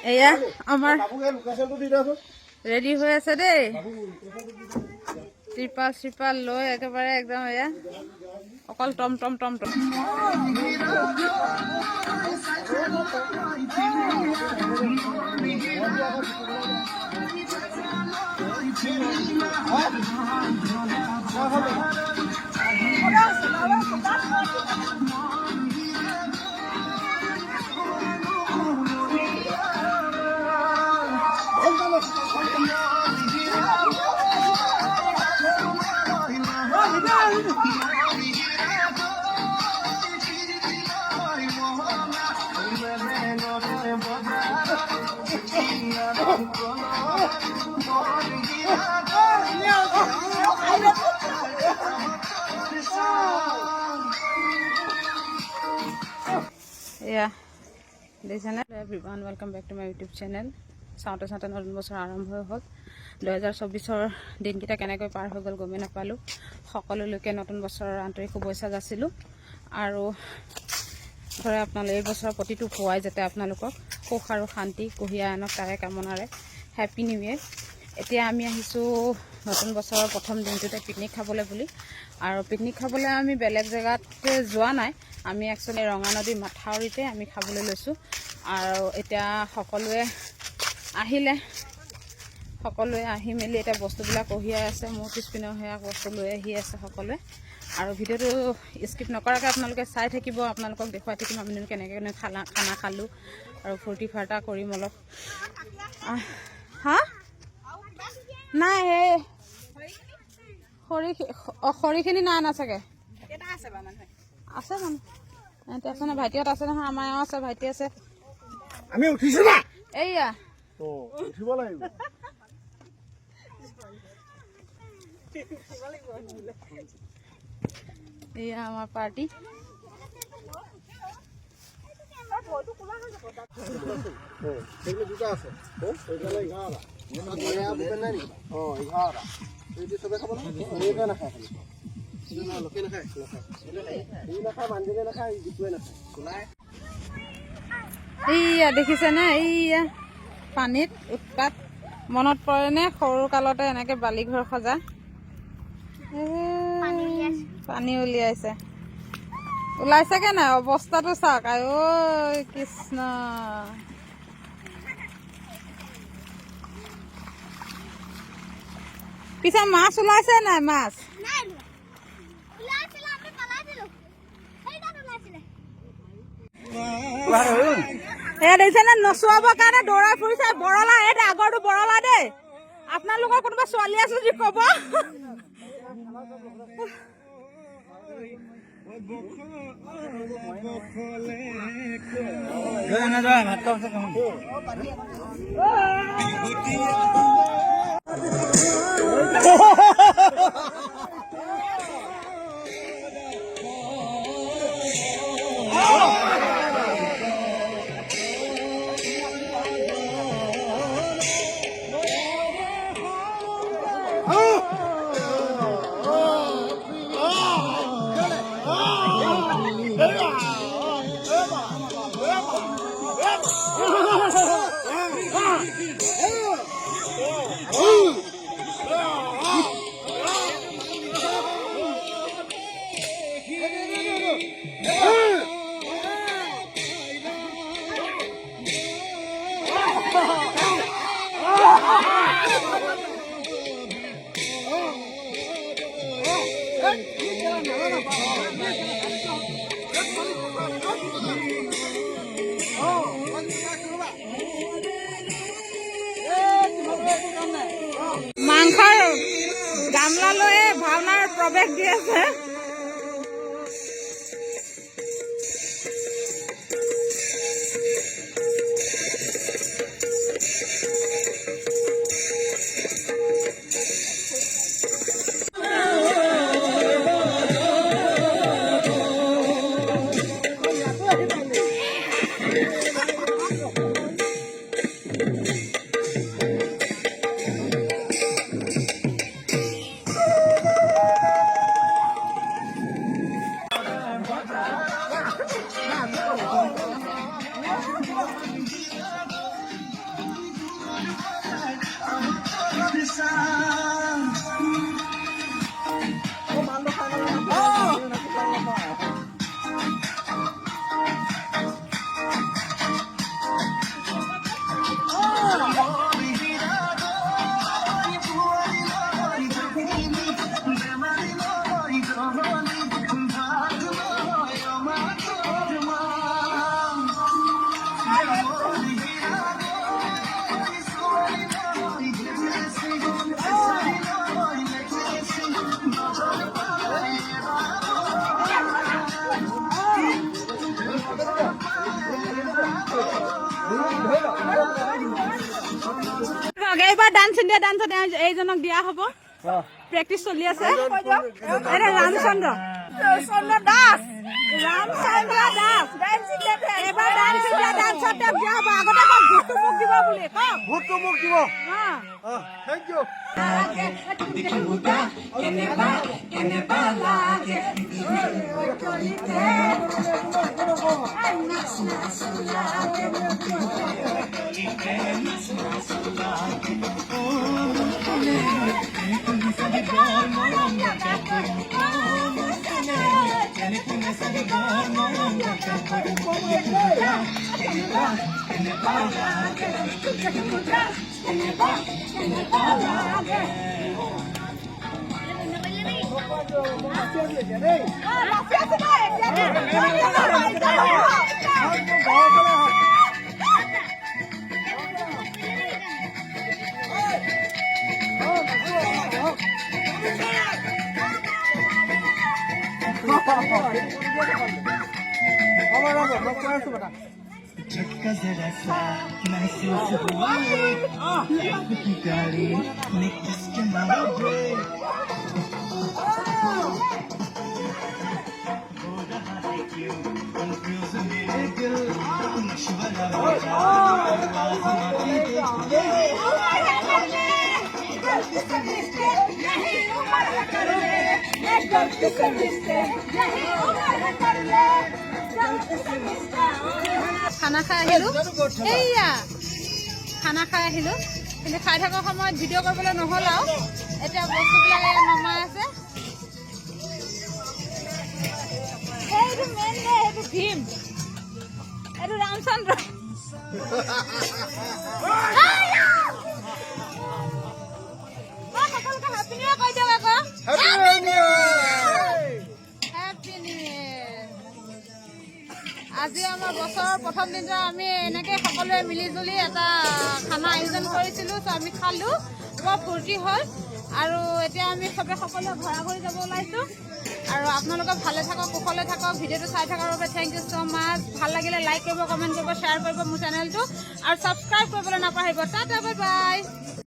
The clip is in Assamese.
এয়া আমাৰ ৰেডি হৈ আছে দেই ত্ৰিপাল লৈ একেবাৰে একদম এয়া অকল টম টম টম টম Yeah, listen, everyone, welcome back to my YouTube channel. চাওঁতে চাওঁতে নতুন বছৰ আৰম্ভ হ'ল 2024ৰ দিনকেইটা কেনেকৈ পাৰ হৈ গ'ল গমেই নাপালোঁ সকলোলৈকে নতুন বছৰৰ আন্তৰিক শুভেচ্ছা যাচিলোঁ আৰু ধৰে আপোনালোকে এই বছৰৰ প্ৰতিটো পুৱাই যাতে আপোনালোকক সুখ আৰু শান্তি কঢ়িয়াই আনক তাৰে কামনাৰে হেপী নিউ ইয়েৰ। এতিয়া আমি আহিছোঁ নতুন বছৰৰ প্ৰথম দিনটোতে পিকনিক খাবলৈ বুলি আৰু পিকনিক খাবলৈ আমি বেলেগ জেগাত যোৱা নাই আমি একচুৱেলি ৰঙা নদীৰ মাথাউৰিতে আমি খাবলৈ লৈছোঁ আৰু এতিয়া সকলোৱে আহি মেলি এতিয়া বস্তুবিলাক কঢ়িয়াই আছে মোৰ পিছপিনেও সেয়া বস্তু লৈ আহি আছে সকলোৱে আৰু ভিডিঅ'টো স্কিপ নকৰাকৈ আপোনালোকে চাই থাকিব আপোনালোকক দেখুৱাই থাকিম আমি কেনেকৈ খানা খালোঁ আৰু ফূৰ্তি ফাৰ্তা কৰিম অলপ হা নাই সেই খৰিখিনি নাই নাচাগে আছে মানুহ ইহঁতে আছে নহয় ভাইটিহঁত আছে নহয় আমাৰ এওঁ আছে ভাইটি আছে আমি উঠিছো না এইয়া উঠিব লাগিব এইয়া আমাৰ পাৰ্টি দুটা আছে চবে খাব নাখায় এইয়া দেখিছেনে এইয়া পানীত উৎপাত মনত পৰেনে সৰু কালতে এনেকৈ বালিঘৰ সজা পানী উলিয়াইছে ওলাইছেগে নাই অৱস্থাটো চাওক আই ঐ কৃষ্ণ পিছে মাছ ওলাইছে নাই মাছ এয়া দেখিছেনে নচুৱাবৰ কাৰণে দৌৰাই ফুৰিছে বৰলা এই আগৰটো বৰলা দেই আপোনালোকৰ কোনোবা ছোৱালী আছে যদি ক'ব মাংসৰ গামলা লৈ ভাওনাৰ প্ৰৱেশ দি আছে এইবাৰ ডান্স ইণ্ডিয়া ডান্সত এইজনক দিয়া হ'ব প্ৰেক্টিচ চলি আছে ৰামচন্দ্ৰ দাস ৰামচন্দ্ৰ দাস এইবাৰ ডান্স ইণ্ডিয়া ডান্সত দিয়া হ'ব আগতে ভোটটো মোক দিব বুলি ভোটটো মোক দিব থেংক ইউ झटका जरा सा महसूस हुआ की गाड़ी में किसके मारोगे हो रहा है क्यों कंफ्यूज मेरे दिल मशवरा हो খানা খাই আহিলোঁ এইয়া খানা খাই আহিলোঁ কিন্তু খাই থকাৰ সময়ত ভিডিঅ' কৰিবলৈ নহ'ল আৰু এতিয়া বস্তুবিলাক নমাই আছে সেইটো মেইন নে সেইটো ভীম এইটো ৰামচন্দ্ৰ সকলোকে হেপী নিউ ইয়াৰ কৈ দিয়ক আকৌ হেপী নিউ ইয়াৰ আজি আমাৰ বছৰৰ প্ৰথম দিনটো আমি এনেকৈ সকলোৱে মিলিজুলি এটা খানা আয়োজন কৰিছিলোঁ ত' আমি খালোঁ বৰ ফূৰ্তি হ'ল আৰু এতিয়া আমি চবে সকলোৱে ঘৰা ঘৰি যাব ওলাইছোঁ আৰু আপোনালোকে ভালে থাকক কুশলে থাকক ভিডিঅ'টো চাই থকাৰ বাবে থেংক ইউ ছ' মাছ ভাল লাগিলে লাইক কৰিব কমেণ্ট কৰিব শ্বেয়াৰ কৰিব মোৰ চেনেলটো আৰু ছাবস্ক্ৰাইব কৰিবলৈ নাপাহৰিব টাটা বাই বাই